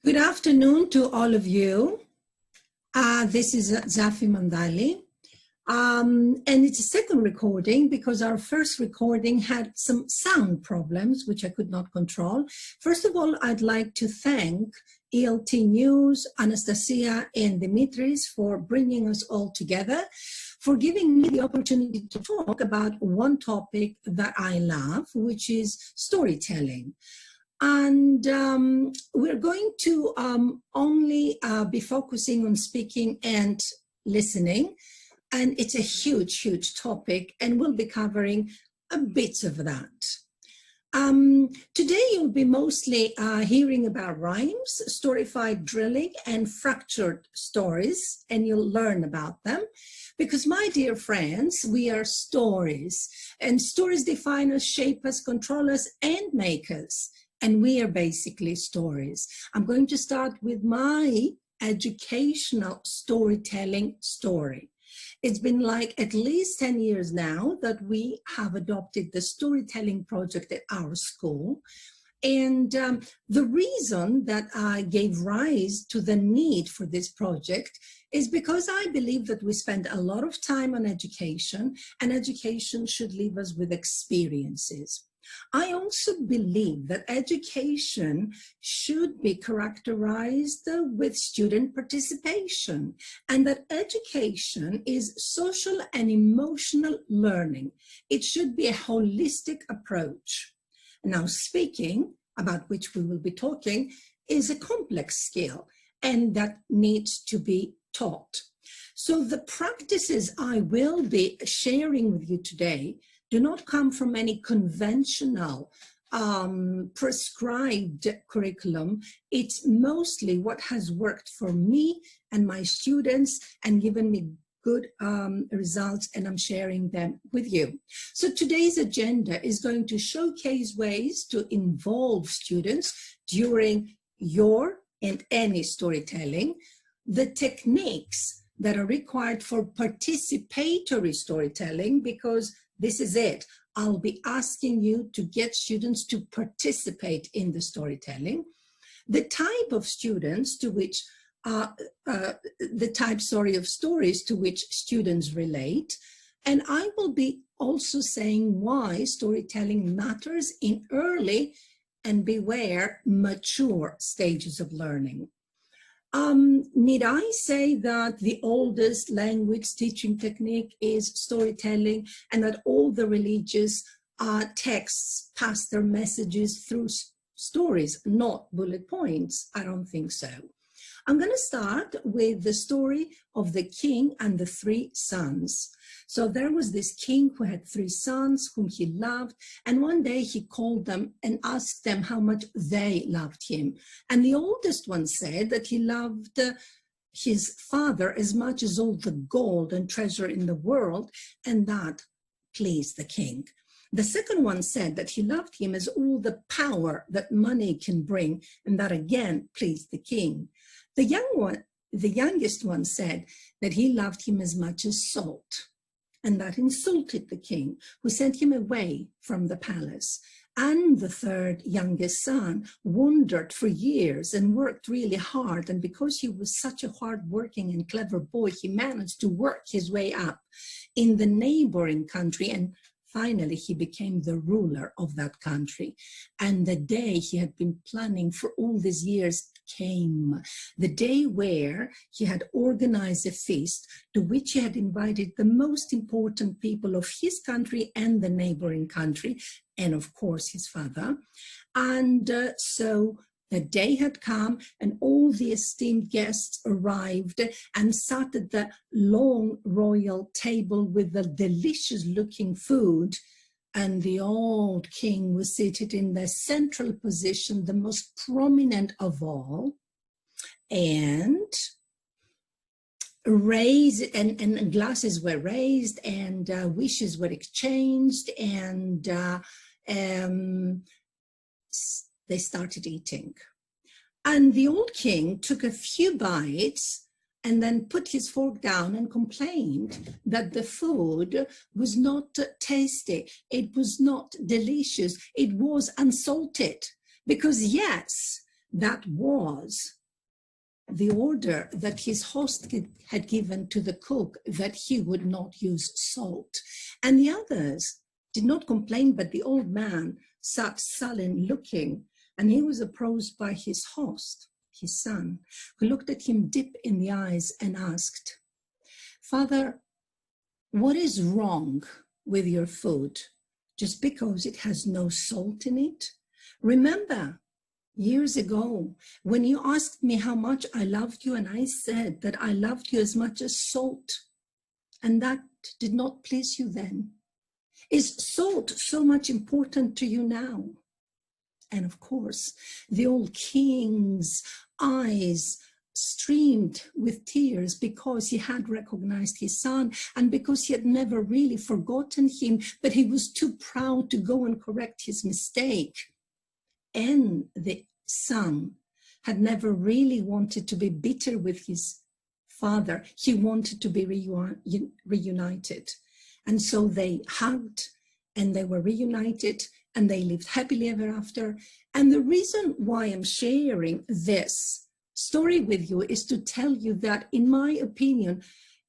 Good afternoon to all of you. This is Zafi Mandali. And it's a second recording because our first recording had some sound problems, which I could not control. First of all, I'd like to thank ELT News, Anastasia and Dimitris for bringing us all together, for giving me the opportunity to talk about one topic that I love, which is storytelling. And we're going to only be focusing on speaking and listening. And it's a huge, huge topic, and we'll be covering a bit of that. Today, you'll be mostly hearing about rhymes, storified drilling, and fractured stories, and you'll learn about them. Because, my dear friends, we are stories, and stories define us, shape us, control us, and make us. And we are basically stories. I'm going to start with my educational storytelling story. It's been like at least 10 years now that we have adopted the storytelling project at our school. And the reason that I gave rise to the need for this project is because I believe that we spend a lot of time on education, and education should leave us with experiences. I also believe that education should be characterized with student participation, and that education is social and emotional learning. It should be a holistic approach. Now, speaking, about which we will be talking, is a complex skill, and that needs to be taught. So the practices I will be sharing with you today do not come from any conventional prescribed curriculum. It's mostly what has worked for me and my students and given me good results, and I'm sharing them with you. So today's agenda is going to showcase ways to involve students during your and any storytelling, the techniques that are required for participatory storytelling, because this is it. I'll be asking you to get students to participate in the storytelling. The type of students to which, of stories to which students relate. And I will be also saying why storytelling matters in early and beware mature stages of learning. Need I say that the oldest language teaching technique is storytelling, and that all the religious texts pass their messages through stories, not bullet points? I don't think so. I'm going to start with the story of the king and the three sons. So there was this king who had three sons whom he loved, and one day he called them and asked them how much they loved him. And the oldest one said that he loved his father as much as all the gold and treasure in the world, and that pleased the king. The second one said that he loved him as all the power that money can bring, and that again pleased the king. The youngest one said that he loved him as much as salt, and that insulted the king, who sent him away from the palace. And the third youngest son wandered for years and worked really hard, and because he was such a hard-working and clever boy, he managed to work his way up in the neighboring country, and finally he became the ruler of that country. And the day he had been planning for all these years came, the day where he had organized a feast to which he had invited the most important people of his country and the neighboring country, and of course his father. And so the day had come, and all the esteemed guests arrived and sat at the long royal table with the delicious looking food. And the old king was seated in the central position, the most prominent of all, and glasses were raised, and wishes were exchanged, and they started eating. And the old king took a few bites and then put his fork down and complained that the food was not tasty, it was not delicious, it was unsalted. Because yes, That was the order that his host had given to the cook, that he would not use salt. And the others did not complain, but the old man sat sullen looking, and he was approached by his host, his son, who looked at him deep in the eyes and asked, "Father, what is wrong with your food just because it has no salt in it? Remember, years ago, when you asked me how much I loved you, and I said that I loved you as much as salt, and that did not please you then. Is salt so much important to you now?" And of course, the old king's eyes streamed with tears because he had recognized his son and because he had never really forgotten him, but he was too proud to go and correct his mistake. And the son had never really wanted to be bitter with his father. He wanted to be reunited. And so they hugged and they were reunited and they lived happily ever after. And the reason why I'm sharing this story with you is to tell you that, in my opinion,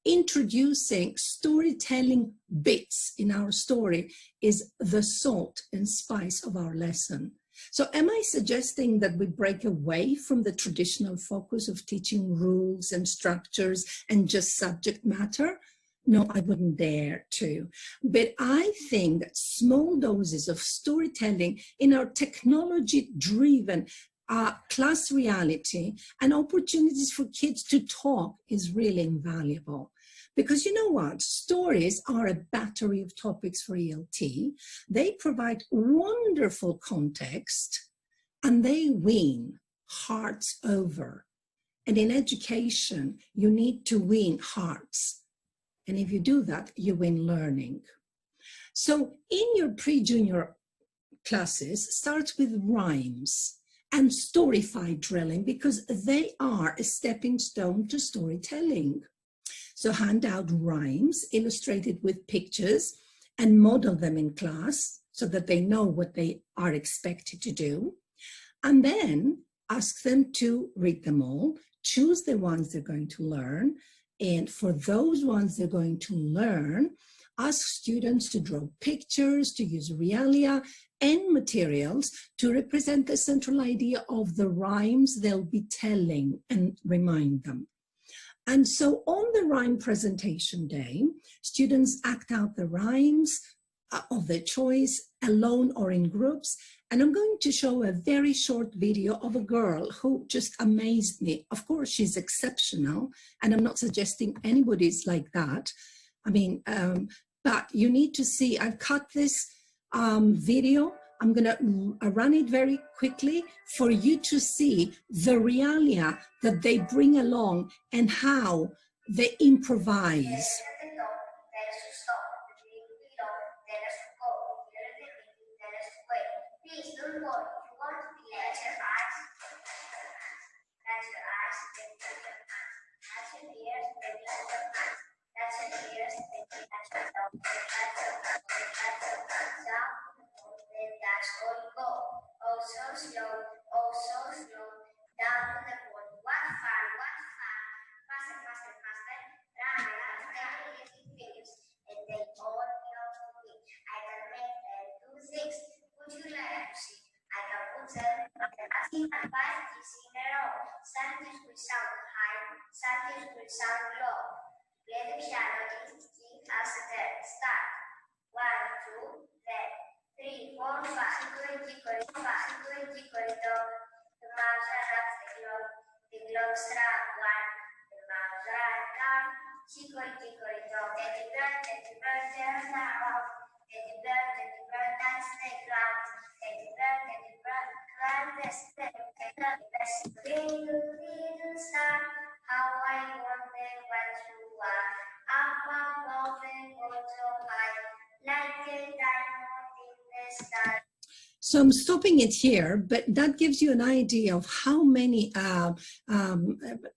introducing storytelling bits in our story is the salt and spice of our lesson. So am I suggesting that we break away from the traditional focus of teaching rules and structures and just subject matter? No, I wouldn't dare to. But I think that small doses of storytelling in our technology-driven class reality and opportunities for kids to talk is really invaluable. Because you know what? Stories are a battery of topics for ELT. They provide wonderful context and they win hearts over. And in education, you need to win hearts. And if you do that, you win learning. So in your pre-junior classes, start with rhymes and Storified drilling because they are a stepping stone to storytelling. So hand out rhymes illustrated with pictures and model them in class so that they know what they are expected to do. And then ask them to read them all, choose the ones they're going to learn. And for those ones they're going to learn, ask students to draw pictures, to use realia and materials to represent the central idea of the rhymes they'll be telling and remind them. And so on the rhyme presentation day, students act out the rhymes of their choice, alone or in groups. And I'm going to show a very short video of a girl who just amazed me. Of course, she's exceptional, and I'm not suggesting anybody's like that. I mean, but you need to see, I've cut this video. I'm going to run it very quickly for you to see the realia that they bring along and how they improvise. So I'm stopping it here, but that gives you an idea of how many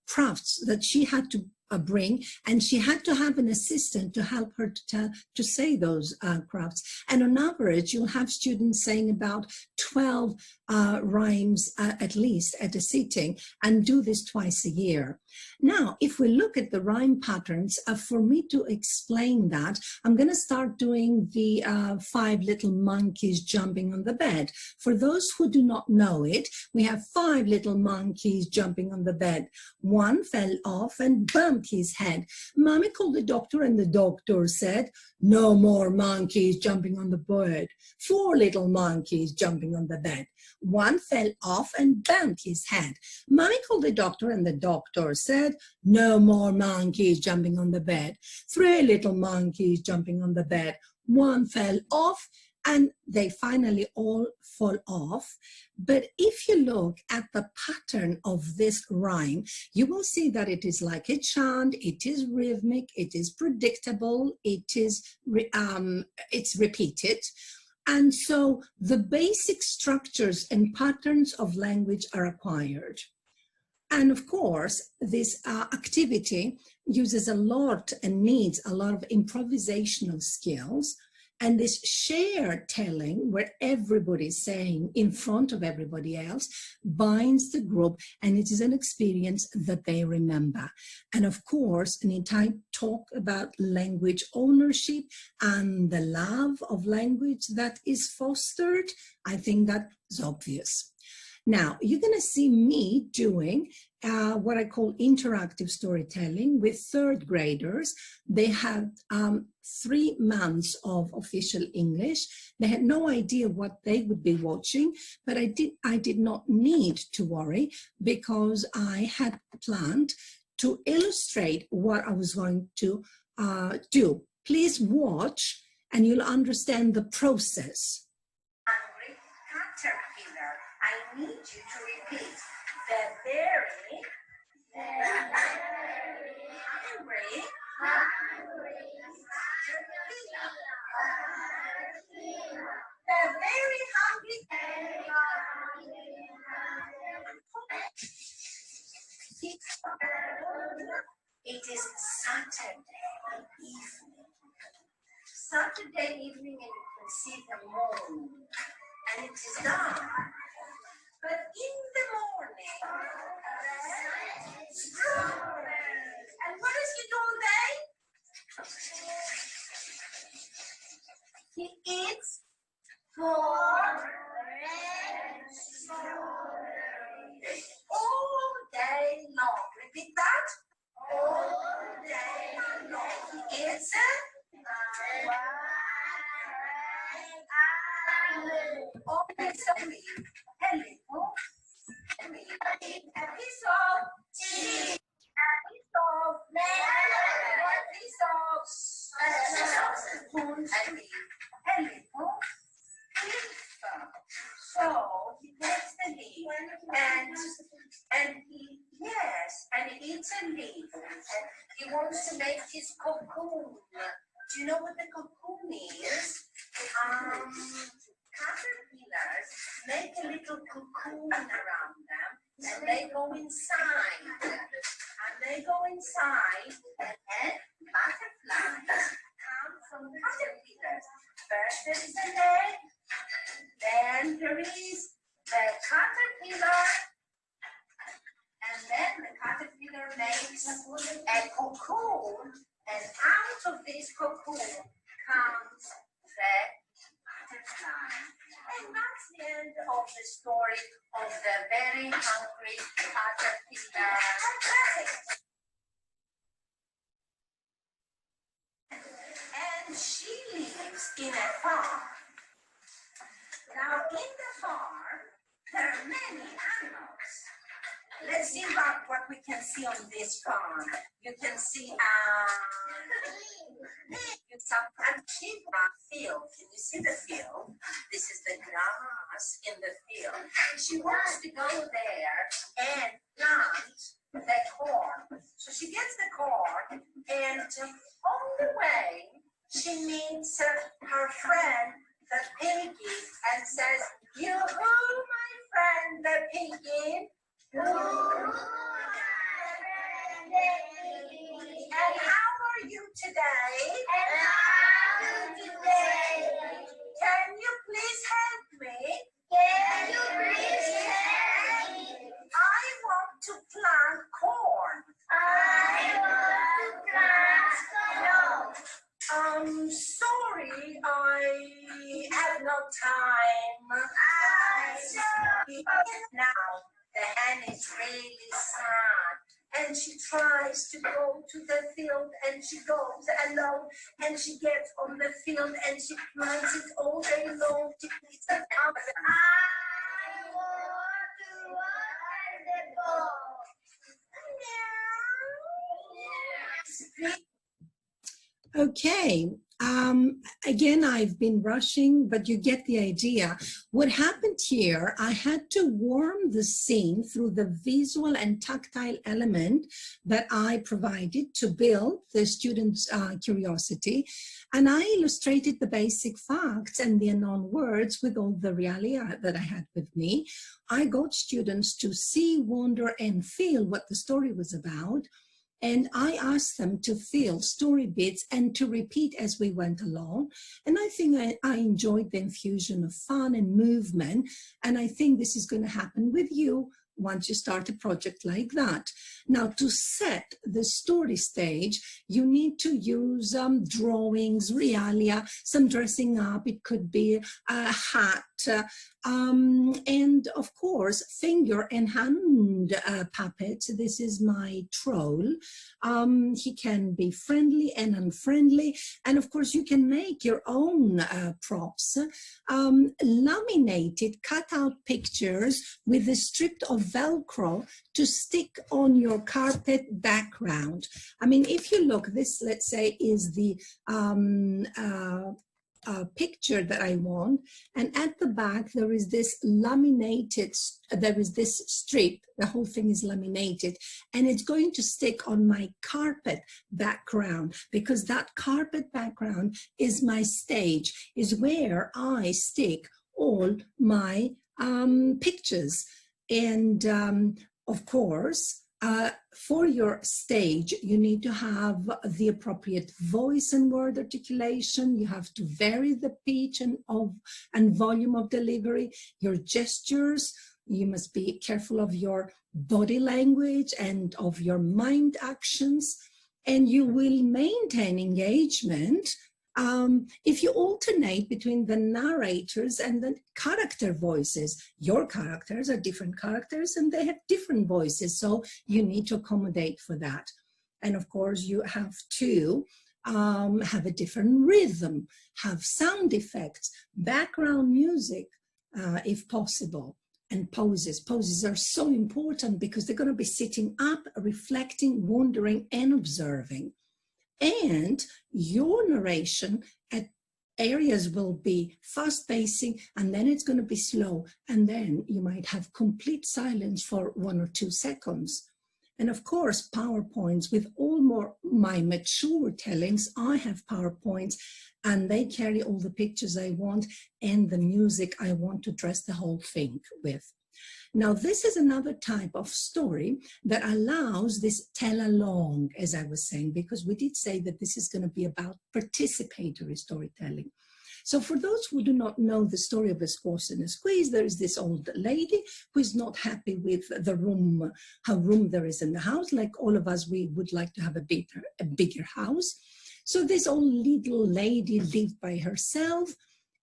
crafts that she had to bring, and she had to have an assistant to help her to say those crafts. And on average, you'll have students saying about 12 rhymes at least at a sitting, and do this twice a year. Now, if we look at the rhyme patterns, for me to explain that, I'm going to start doing the 5 little monkeys jumping on the bed. For those who do not know it, we have 5 little monkeys jumping on the bed. One fell off and bumped his head. Mommy called the doctor, and the doctor said, "No more monkeys jumping on the bed." 4 little monkeys jumping on the bed. One fell off and bumped his head. Mommy called the doctor, and the doctor said, "No more monkeys jumping on the bed." 3 little monkeys jumping on the bed. One fell off, and they finally all fall off. But if you look at the pattern of this rhyme, you will see that it is like a chant, it is rhythmic, it is predictable, it's repeated. And so the basic structures and patterns of language are acquired. And of course, this activity uses a lot and needs a lot of improvisational skills. And this shared telling, where everybody's saying in front of everybody else, binds the group, and it is an experience that they remember. And of course, anytime I talk about language ownership and the love of language that is fostered, I think that is obvious. Now, you're going to see me doing what I call interactive storytelling with 3rd graders. They had 3 months of official English. They had no idea what they would be watching, but I did not need to worry, because I had planned to illustrate what I was going to do. Please watch, and you'll understand the process. Hungry caterpillar. I need you to repeat. The very hungry caterpillar. The very hungry It is Saturday evening. Saturday evening, and you can see the moon, and it is dark. But in the morning, strawberries. And what does he do all day? He eats strawberries all day long. Repeat that. All day long. He eats always a leaf. A piece of cheese. A piece of lemon. A piece of spoon. A leaf. So he takes the leaf and he eats a leaf, and he wants to make his cocoon. Do you know what the cocoon is? Caterpillars make a little cocoon around them, and they go inside. And they go inside, and butterflies come from caterpillars. First there is an egg, then there is the caterpillar, and then the caterpillar makes a cocoon, and out of this cocoon comes the butterfly. And that's the end of the story of the very hungry caterpillar. And she lives in a farm. Now, in the farm, there are many animals. Let's see what we can see on this farm. You can see field. Can you see the field? This is the grass in the field. She wants to go there and plant the corn. So she gets the corn, and on the way, she meets her friend, the piggy, and says, "Yoo-hoo, my friend, the piggy. And how are you today? Can you please help me? Can you please plant corn. I want to plant corn. Sorry, I have no time. Now the hen is really sad, and she tries to go to the field, and she goes alone, and she gets on the field, and she plants it all day long. She picks it up. I want to water the ball. Okay, again, I've been rushing, but you get the idea. What happened here, I had to warm the scene through the visual and tactile element that I provided to build the students' curiosity. And I illustrated the basic facts and the unknown words with all the realia that I had with me. I got students to see, wonder, and feel what the story was about. And I asked them to feel story bits and to repeat as we went along. And I think I enjoyed the infusion of fun and movement. And I think this is going to happen with you once you start a project like that. Now, to set the story stage, you need to use drawings, realia, some dressing up. It could be a hat, and of course, finger and hand puppets. This is my troll. He can be friendly and unfriendly. And of course, you can make your own props. Laminated, cut out pictures with a strip of Velcro to stick on your carpet background. I mean, if you look, this, let's say, is the picture that I want, and at the back there is this laminated, there is this strip, the whole thing is laminated, and it's going to stick on my carpet background, because that carpet background is my stage, is where I stick all my pictures. And of course, for your stage, you need to have the appropriate voice and word articulation. You have to vary the pitch and volume of delivery, your gestures. You must be careful of your body language and of your mind actions. And you will maintain engagement if you alternate between the narrators and the character voices. Your characters are different characters and they have different voices, so you need to accommodate for that. And of course, you have to have a different rhythm, have sound effects, background music, if possible, and poses. Poses are so important because they're going to be sitting up, reflecting, wondering, and observing. And your narration at areas will be fast pacing, and then it's going to be slow, and then you might have complete silence for 1 or 2 seconds. And of course, PowerPoints, with all my mature tellings, I have PowerPoints, and they carry all the pictures I want and the music I want to dress the whole thing with. Now, this is another type of story that allows this tell along, as I was saying, because we did say that this is going to be about participatory storytelling. So for those who do not know the story of A Squash and a Squeeze, there is this old lady who is not happy with the room, how room there is in the house. Like all of us, we would like to have a bigger house. So this old little lady lived by herself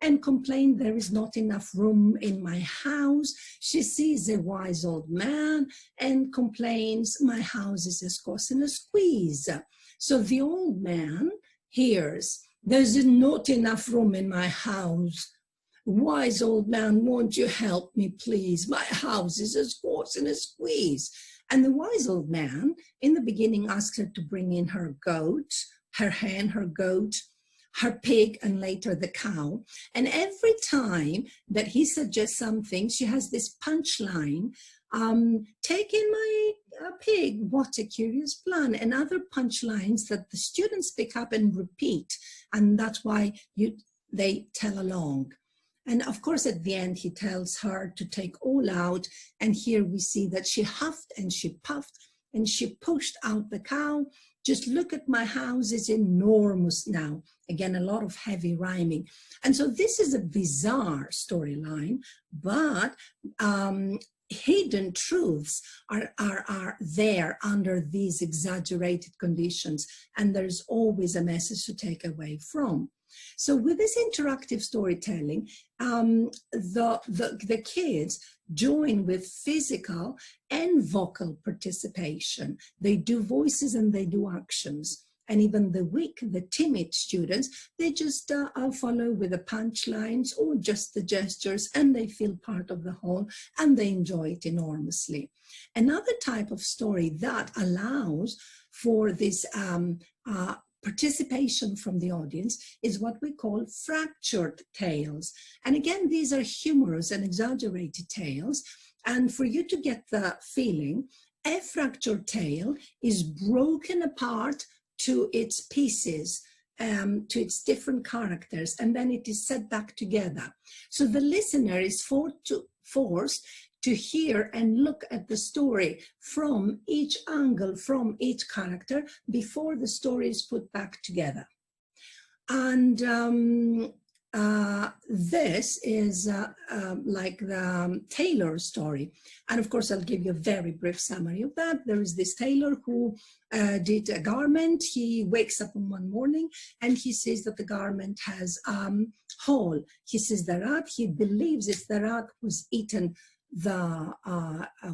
and complained, there is not enough room in my house. She sees a wise old man and complains, my house is a squash and a squeeze. So the old man hears, there's not enough room in my house. Wise old man, won't you help me, please? My house is a squash and a squeeze. And the wise old man, in the beginning, asked her to bring in her goat, her hen, her goat, her pig, and later the cow. And every time that he suggests something, she has this punchline, take in my pig, what a curious plan, and other punchlines that the students pick up and repeat. And that's why they tell along. And of course, at the end, he tells her to take all out. And here we see that she huffed and she puffed and she pushed out the cow. Just look at my house, it's enormous now. Again, a lot of heavy rhyming. And so this is a bizarre storyline, but hidden truths are there under these exaggerated conditions, and there's always a message to take away from. So with this interactive storytelling, the kids join with physical and vocal participation. They do voices and they do actions. And even the weak, the timid students, they just follow with the punchlines or just the gestures, and they feel part of the whole, and they enjoy it enormously. Another type of story that allows for this participation from the audience is what we call fractured tales. And again, these are humorous and exaggerated tales. And for you to get the feeling, a fractured tale is broken apart to its pieces, to its different characters, and then it is set back together. So the listener is forced to hear and look at the story from each angle, from each character, before the story is put back together. And this is like the tailor's story. And of course, I'll give you a very brief summary of that. There is this tailor who did a garment. He wakes up one morning and he sees that the garment has hole. He sees the rat. He believes it's the rat who's eaten the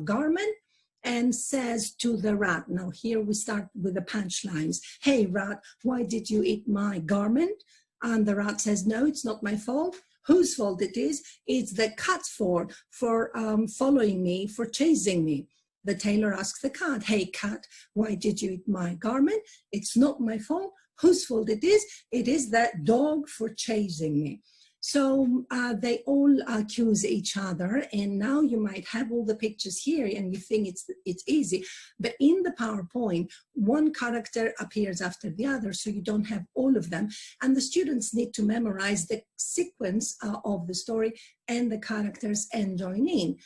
garment, and says to the rat, now here we start with the punchlines. Hey rat, why did you eat my garment? And the rat says, no, it's not my fault. Whose fault it is? It's the cat's fault for following me, for chasing me. The tailor asks the cat, hey cat, why did you eat my garment? It's not my fault. Whose fault it is? It is that dog for chasing me. So they all accuse each other, and now you might have all the pictures here and you think it's easy, but in the PowerPoint, one character appears after the other, so you don't have all of them, and the students need to memorize the sequence of the story and the characters and join in.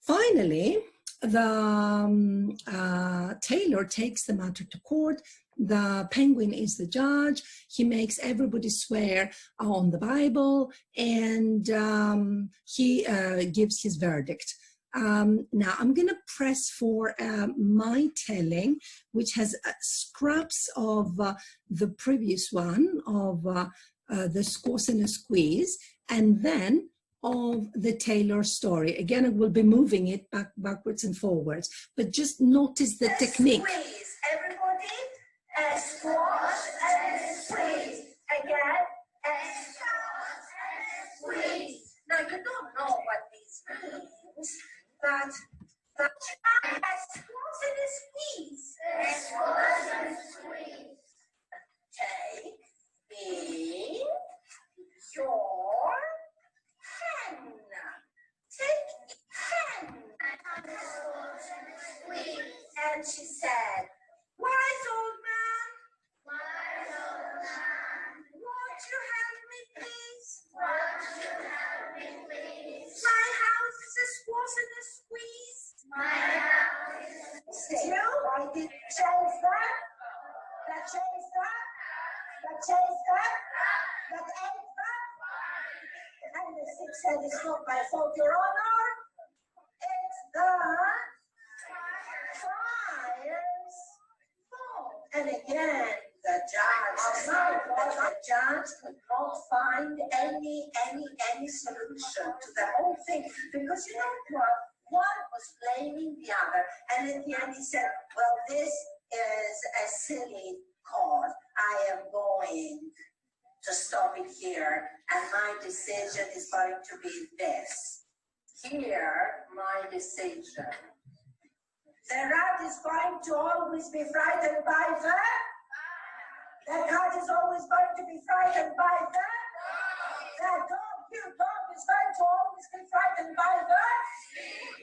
Finally, the tailor takes the matter to court. The penguin is the judge. He makes everybody swear on the Bible, and he gives his verdict. Now I'm going to press for my telling, which has scraps of the previous one, of the Squash and a Squeeze, and then of the tailor's story. Again, I will be moving it backwards and forwards, but just notice the technique. Squeeze, everybody. A squash and a squeeze. Again, a squash and a squeeze. Now you don't know what this means, but a squash and a squeeze. A squash and a squeeze. Take in your pen. Take pen. And she said, wise old man, won't you help me, please? My house is a squash and a squeeze. Still, I did chase that chase that, that chase that ate that. And the six said, it's not my fault, Your Honor. It's the fire's fault. And again, the judge could not find any solution to the whole thing, because you know what? One was blaming the other, and in the end he said, well, this is a silly cause. I am going to stop it here, and my decision is going to be this. Here, my decision. The rat is going to always be frightened by the cat is always going to be frightened by the dog, you dog is going to always be frightened by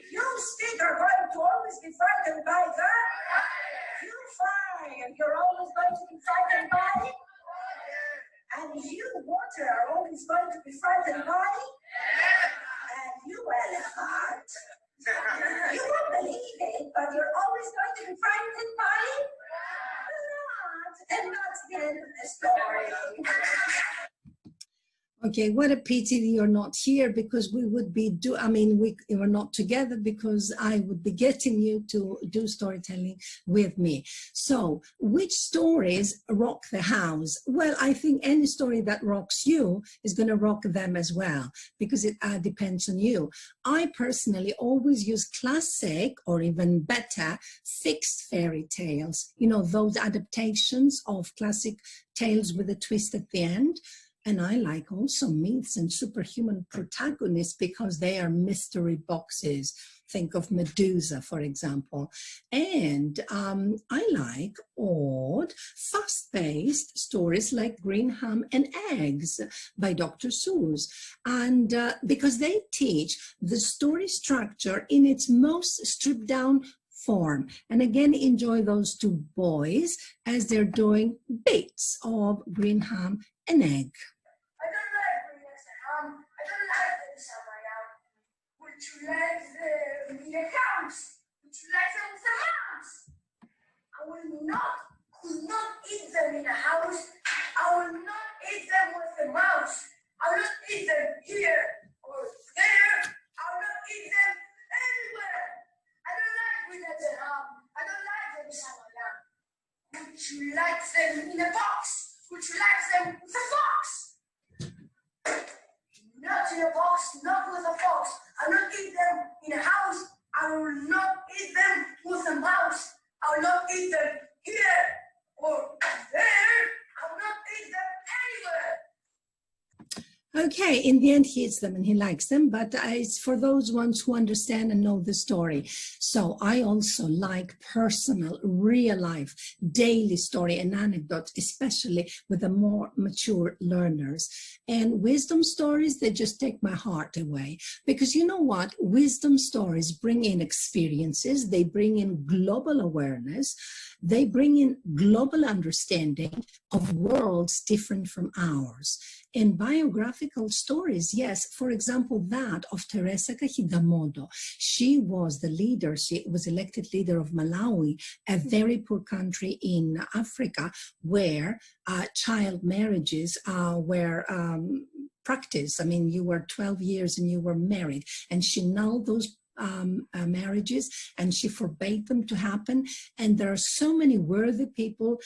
you stick are going to always be frightened by you fire, you're always going to be frightened by, and you water are always going to be frightened by, and you elephant, you won't believe it, but you're always going to be frightened by the rat, and that's the end of the story. Okay, what a pity you're not here, because we would be we were not together, because I would be getting you to do storytelling with me. So, which stories rock the house? Well, I think any story that rocks you is going to rock them as well, because it depends on you. I personally always use classic, or even better, fixed fairy tales. You know, those adaptations of classic tales with a twist at the end. And I like also myths and superhuman protagonists, because they are mystery boxes. Think of Medusa, for example. And I like odd, fast-paced stories like Green Ham and Eggs by Dr. Seuss. And because they teach the story structure in its most stripped-down form. And again, enjoy those two boys as they're doing bits of Green Ham and Egg. I don't like green ham. I don't like the samaya. Would you like the mini cows? Would you like them with the mouse? I could not eat them in a house. I will not eat them with the mouse. I will not eat them here or there. I will not eat them anywhere. I don't like green ham. I don't like them samaya. Would you like them in a box? Would you like them with a fox? Not in a box, not with a fox. I will not eat them in a house. I will not eat them with a mouse. I will not eat them here or there. I will not eat them anywhere. Okay, in the end, he eats them and he likes them, but it's for those ones who understand and know the story. So I also like personal, real life, daily story and anecdotes, especially with the more mature learners. And wisdom stories, they just take my heart away. Because you know what? Wisdom stories bring in experiences, they bring in global awareness, they bring in global understanding of worlds different from ours. In biographical stories, yes, for example, that of Teresa Kahigamodo. She was the leader, she was elected leader of Malawi, a very poor country in Africa, where child marriages were practiced. I mean, you were 12 years and you were married, and she annulled those marriages, and she forbade them to happen. And there are so many worthy people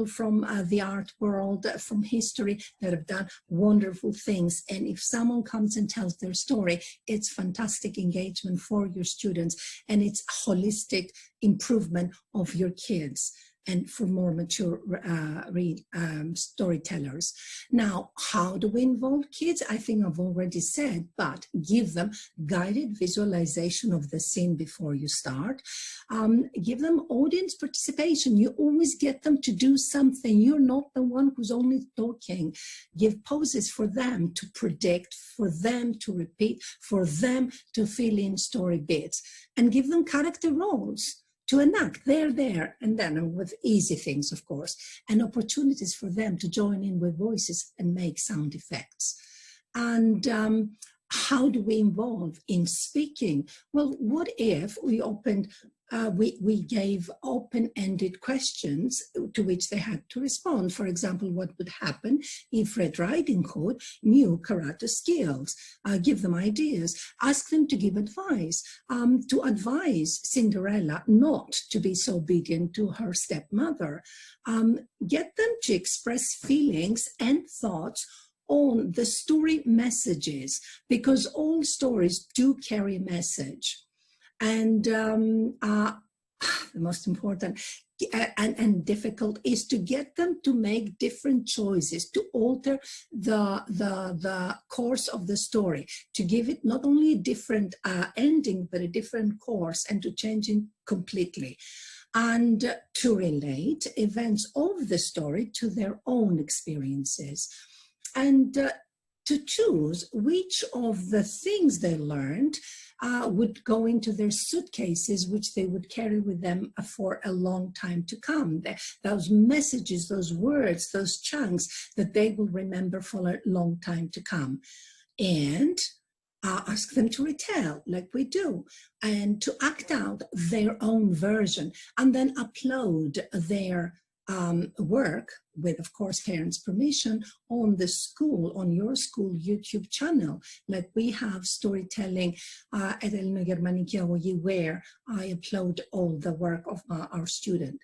from the art world, from history, that have done wonderful things. And if someone comes and tells their story, it's fantastic engagement for your students, and it's holistic improvement of your kids and for more mature storytellers. Now, how do we involve kids? I think I've already said, but give them guided visualization of the scene before you start. Give them audience participation. You always get them to do something. You're not the one who's only talking. Give poses for them to predict, for them to repeat, for them to fill in story bits, and give them character roles to enact there, and then with easy things, of course, and opportunities for them to join in with voices and make sound effects. And how do we involve in speaking? Well, what if we opened, we gave open-ended questions to which they had to respond? For example, what would happen if Red Riding Hood knew karate skills? Give them ideas, ask them to give advice, to advise Cinderella not to be so obedient to her stepmother. Get them to express feelings and thoughts on the story messages, because all stories do carry a message. And the most important and difficult is to get them to make different choices, to alter the course of the story, to give it not only a different ending, but a different course, and to change it completely. And to relate events of the story to their own experiences. And to choose which of the things they learned would go into their suitcases, which they would carry with them for a long time to come. Those messages, those words, those chunks that they will remember for a long time to come. And ask them to retell, like we do, and to act out their own version, and then upload their work with, of course, parents' permission on the school, on your school YouTube channel. Like we have storytelling at Elno Germanikia, where I upload all the work of our student.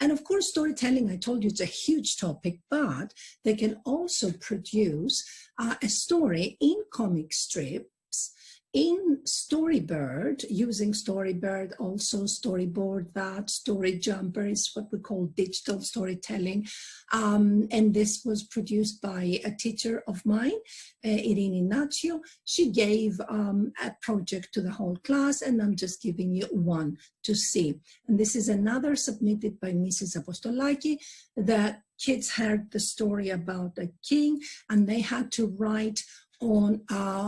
And of course, storytelling, I told you, it's a huge topic, but they can also produce a story in comic strips, in Storybird, using Storybird, also storyboard that, Story Jumper is what we call digital storytelling. And this was produced by a teacher of mine, Irene Ignacio. She gave a project to the whole class, and I'm just giving you one to see. And this is another submitted by Mrs. Apostolaki. The kids heard the story about a king, and they had to write on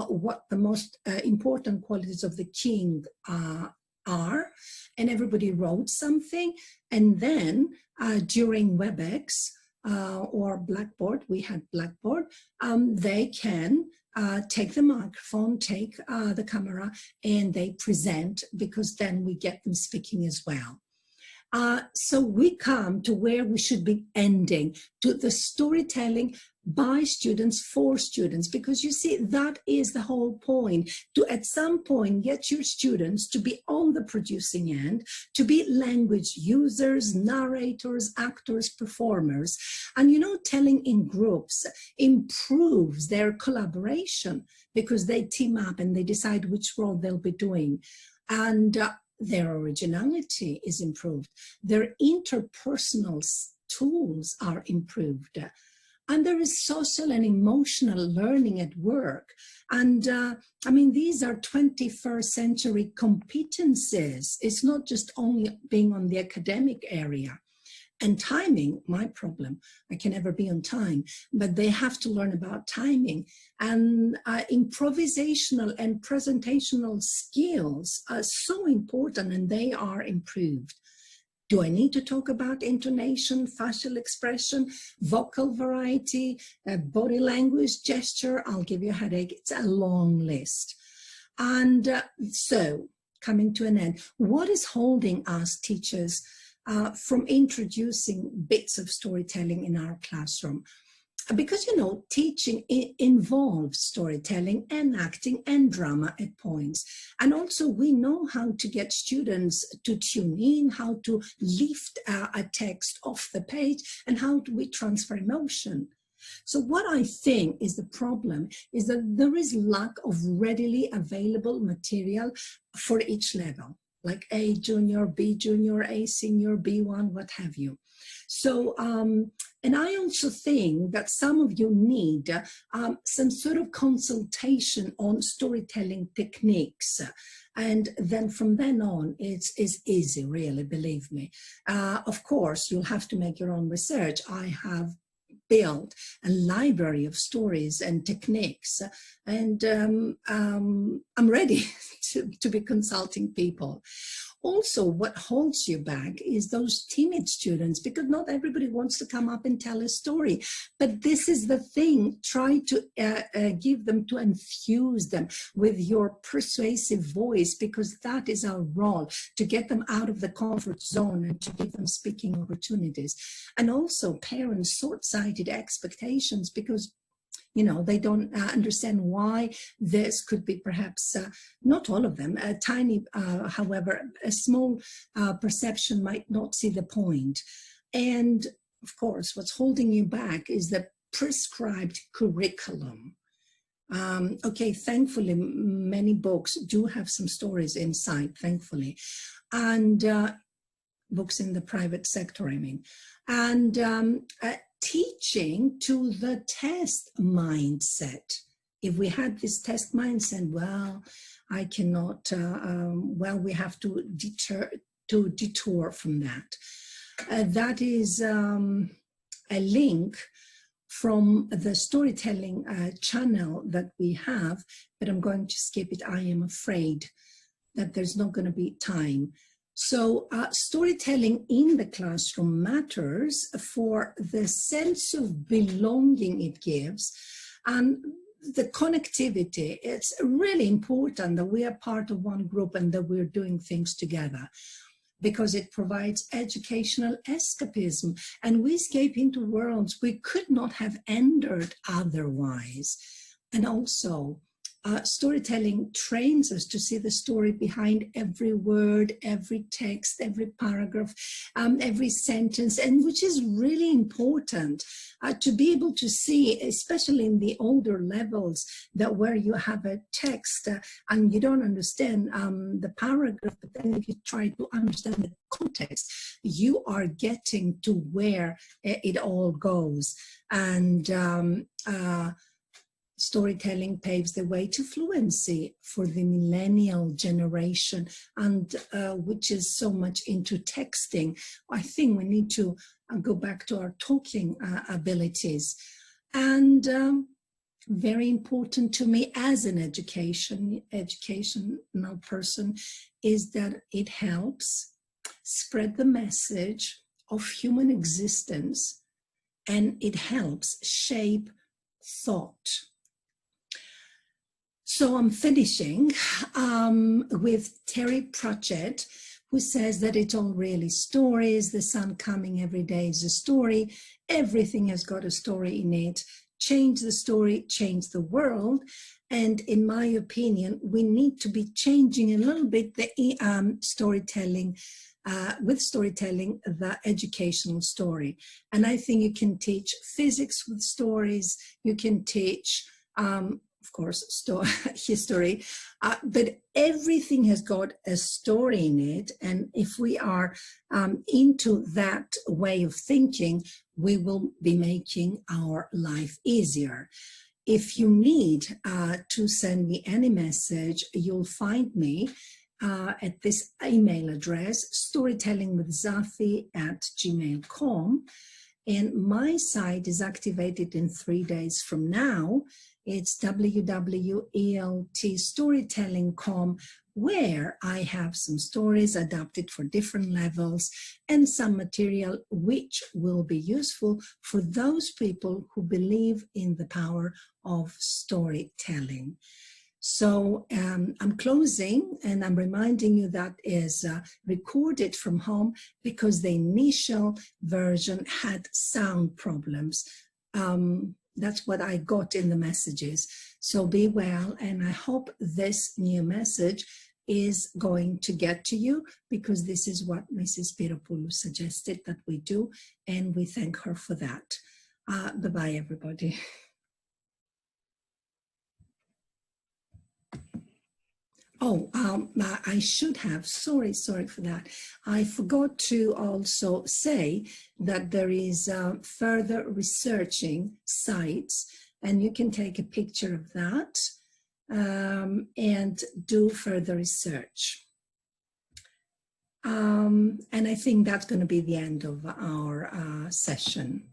what the most important qualities of the king are, and everybody wrote something, and then during WebEx or Blackboard, we had Blackboard, they can take the microphone, take the camera, and they present, because then we get them speaking as well. So we come to where we should be ending, to the storytelling by students for students, because you see, that is the whole point, to at some point get your students to be on the producing end, to be language users, narrators, actors, performers. And you know, telling in groups improves their collaboration, because they team up and they decide which role they'll be doing. And their originality is improved. Their interpersonal tools are improved. And there is social and emotional learning at work. And I mean, these are 21st century competencies. It's not just only being on the academic area. And timing, my problem, I can never be on time, but they have to learn about timing. And improvisational and presentational skills are so important, and they are improved. Do I need to talk about intonation, facial expression, vocal variety, body language, gesture? I'll give you a headache. It's a long list. And so, coming to an end, what is holding us teachers from introducing bits of storytelling in our classroom? Because, you know, teaching involves storytelling and acting and drama at points. And also we know how to get students to tune in, how to lift a text off the page, and how do we transfer emotion. So what I think is the problem is that there is lack of readily available material for each level, like A junior, B junior, A senior, B1, what have you. So, and I also think that some of you need some sort of consultation on storytelling techniques. And then from then on, it's easy, really, believe me. Of course, you'll have to make your own research. I have built a library of stories and techniques, and I'm ready to be consulting people. Also, what holds you back is those timid students, because not everybody wants to come up and tell a story. But this is the thing, try to give them, to infuse them with your persuasive voice, because that is our role, to get them out of the comfort zone and to give them speaking opportunities. And also parents' short-sighted expectations, because you know, they don't understand why this could be perhaps, not all of them, a tiny, however, a small perception might not see the point. And of course, what's holding you back is the prescribed curriculum. Okay, thankfully, many books do have some stories inside, thankfully. And books in the private sector, I mean. And teaching to the test mindset. If we had this test mindset, well, I cannot, well, we have to detour from that. That is a link from the storytelling channel that we have, but I'm going to skip it. I am afraid that there's not going to be time. So storytelling in the classroom matters for the sense of belonging it gives, and the connectivity. It's really important that we are part of one group and that we're doing things together. because it provides educational escapism, and we escape into worlds we could not have entered otherwise. And also, storytelling trains us to see the story behind every word, every text, every paragraph, every sentence, and which is really important to be able to see, especially in the older levels, that where you have a text and you don't understand the paragraph, but then if you try to understand the context, you are getting to where it all goes. And storytelling paves the way to fluency for the millennial generation, and which is so much into texting. I think we need to go back to our talking abilities. And very important to me as an educational person is that it helps spread the message of human existence, and it helps shape thought. So I'm finishing with Terry Pratchett, who says that it's all really stories. The sun coming every day is a story. Everything has got a story in it. Change the story, change the world. And in my opinion, we need to be changing a little bit the storytelling, the educational story. And I think you can teach physics with stories. You can teach of course, history, but everything has got a story in it. And if we are into that way of thinking, we will be making our life easier. If you need to send me any message, you'll find me at this email address, storytellingwithzafi@gmail.com. And my site is activated in 3 days from now. It's www.eltstorytelling.com, where I have some stories adapted for different levels and some material which will be useful for those people who believe in the power of storytelling. So I'm closing, and I'm reminding you that is recorded from home because the initial version had sound problems. That's what I got in the messages. So be well, and I hope this new message is going to get to you, because this is what Mrs. Piropoulou suggested that we do, and we thank her for that. Bye-bye, everybody. Oh, I should have, sorry for that. I forgot to also say that there is further researching sites, and you can take a picture of that and do further research. And I think that's going to be the end of our session.